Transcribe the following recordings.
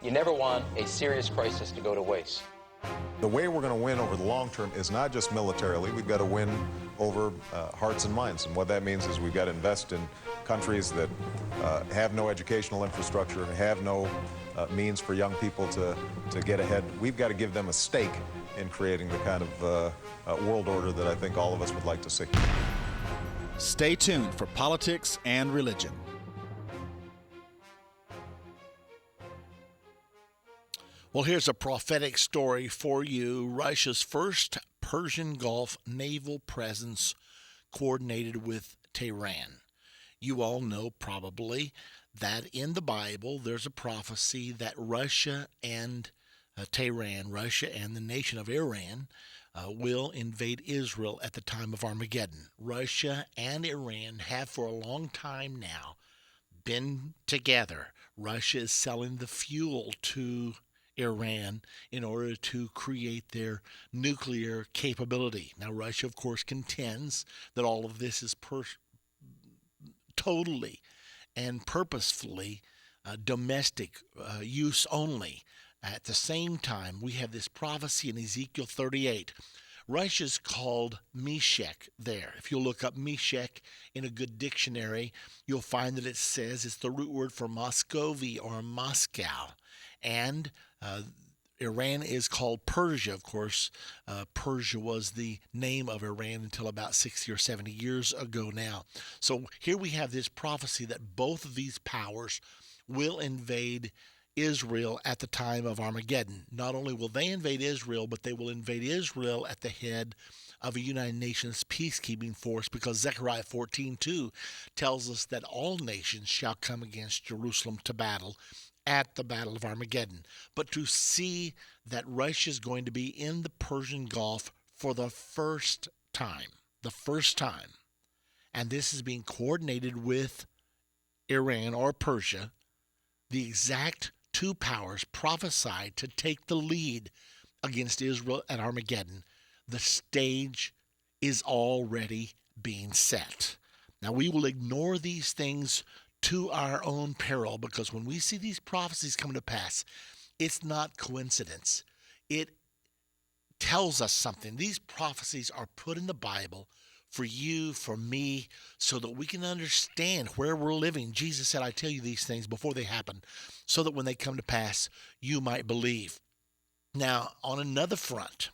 You never want a serious crisis to go to waste. The way we're going to win over the long term is not just militarily. We've got to win over hearts and minds. And what that means is we've got to invest in countries that have no educational infrastructure, have no means for young people to get ahead. We've got to give them a stake in creating the kind of world order that I think all of us would like to see. Stay tuned for politics and religion. Well, here's a prophetic story for you. Russia's first Persian Gulf naval presence coordinated with Tehran. You all know probably that in the Bible there's a prophecy that Russia and Tehran, Russia and the nation of Iran, will invade Israel at the time of Armageddon. Russia and Iran have for a long time now been together. Russia is selling the fuel to Iran in order to create their nuclear capability. Now, Russia, of course, contends that all of this is totally and purposefully domestic use only. At the same time, we have this prophecy in Ezekiel 38. Russia's called Meshech there. If you look up Meshech in a good dictionary, you'll find that it says it's the root word for Muscovy or Moscow. And Iran is called Persia. Of course, Persia was the name of Iran until about 60 or 70 years ago now. So here we have this prophecy that both of these powers will invade Israel at the time of Armageddon. Not only will they invade Israel, but they will invade Israel at the head of a United Nations peacekeeping force, because Zechariah 14:2 tells us that all nations shall come against Jerusalem to battle at the Battle of Armageddon. But to see that Russia is going to be in the Persian Gulf for the first time, and this is being coordinated with Iran or Persia, the exact two powers prophesied to take the lead against Israel at Armageddon, the stage is already being set. Now, we will ignore these things to our own peril, because when we see these prophecies come to pass, it's not coincidence. It tells us something. These prophecies are put in the Bible for you, for me, so that we can understand where we're living. Jesus said, I tell you these things before they happen, so that when they come to pass, you might believe. Now, on another front,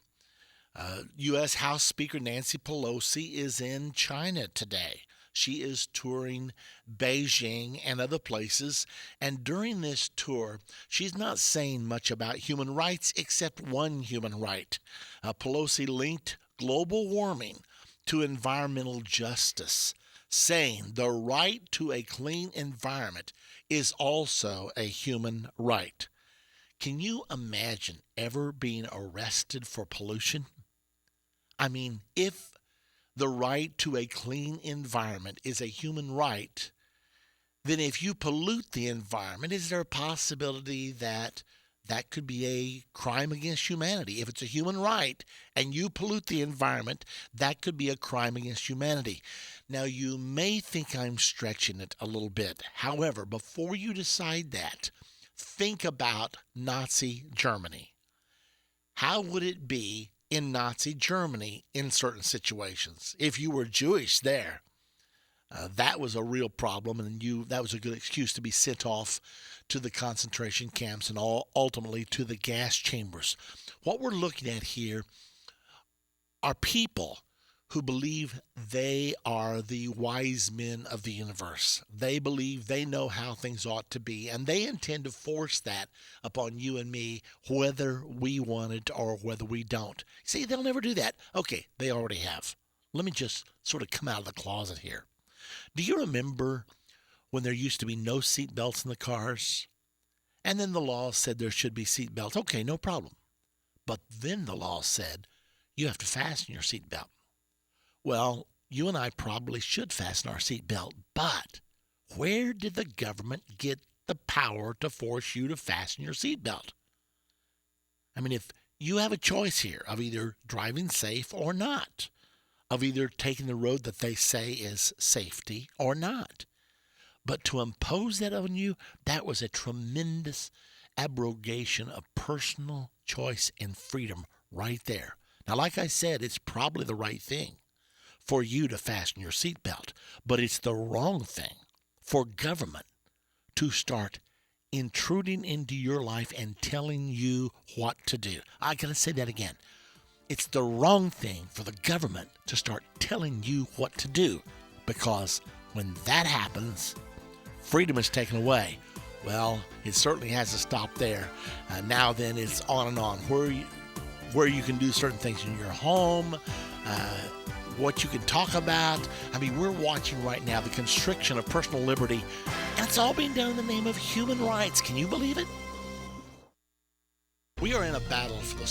U.S. House Speaker Nancy Pelosi is in China today. She is touring Beijing and other places, and during this tour, she's not saying much about human rights except one human right. Pelosi linked global warming to environmental justice, saying the right to a clean environment is also a human right. Can you imagine ever being arrested for pollution? I mean, if the right to a clean environment is a human right, then if you pollute the environment, is there a possibility that that could be a crime against humanity? If it's a human right and you pollute the environment, that could be a crime against humanity. Now, you may think I'm stretching it a little bit. However, before you decide that, think about Nazi Germany. How would it be in Nazi Germany in certain situations? If you were Jewish there, that was a real problem, and that was a good excuse to be sent off to the concentration camps and ultimately to the gas chambers. What we're looking at here are people who believe they are the wise men of the universe. They believe they know how things ought to be, and they intend to force that upon you and me, whether we want it or whether we don't. See, they'll never do that. Okay, they already have. Let me just sort of come out of the closet here. Do you remember when there used to be no seat belts in the cars? And then the law said there should be seat belts. Okay, no problem. But then the law said you have to fasten your seat belt. Well, you and I probably should fasten our seat belt, but where did the government get the power to force you to fasten your seat belt? I mean, if you have a choice here of either driving safe or not, of either taking the road that they say is safety or not. But to impose that on you, that was a tremendous abrogation of personal choice and freedom right there. Now, like I said, it's probably the right thing for you to fasten your seatbelt, but it's the wrong thing for government to start intruding into your life and telling you what to do. I gotta say that again. It's the wrong thing for the government to start telling you what to do, because when that happens, freedom is taken away. Well, it certainly has to stop there. Now then, it's on and on. Where you can do certain things in your home, what you can talk about. I mean, we're watching right now the constriction of personal liberty, and it's all being done in the name of human rights. Can you believe it? We are in a battle for the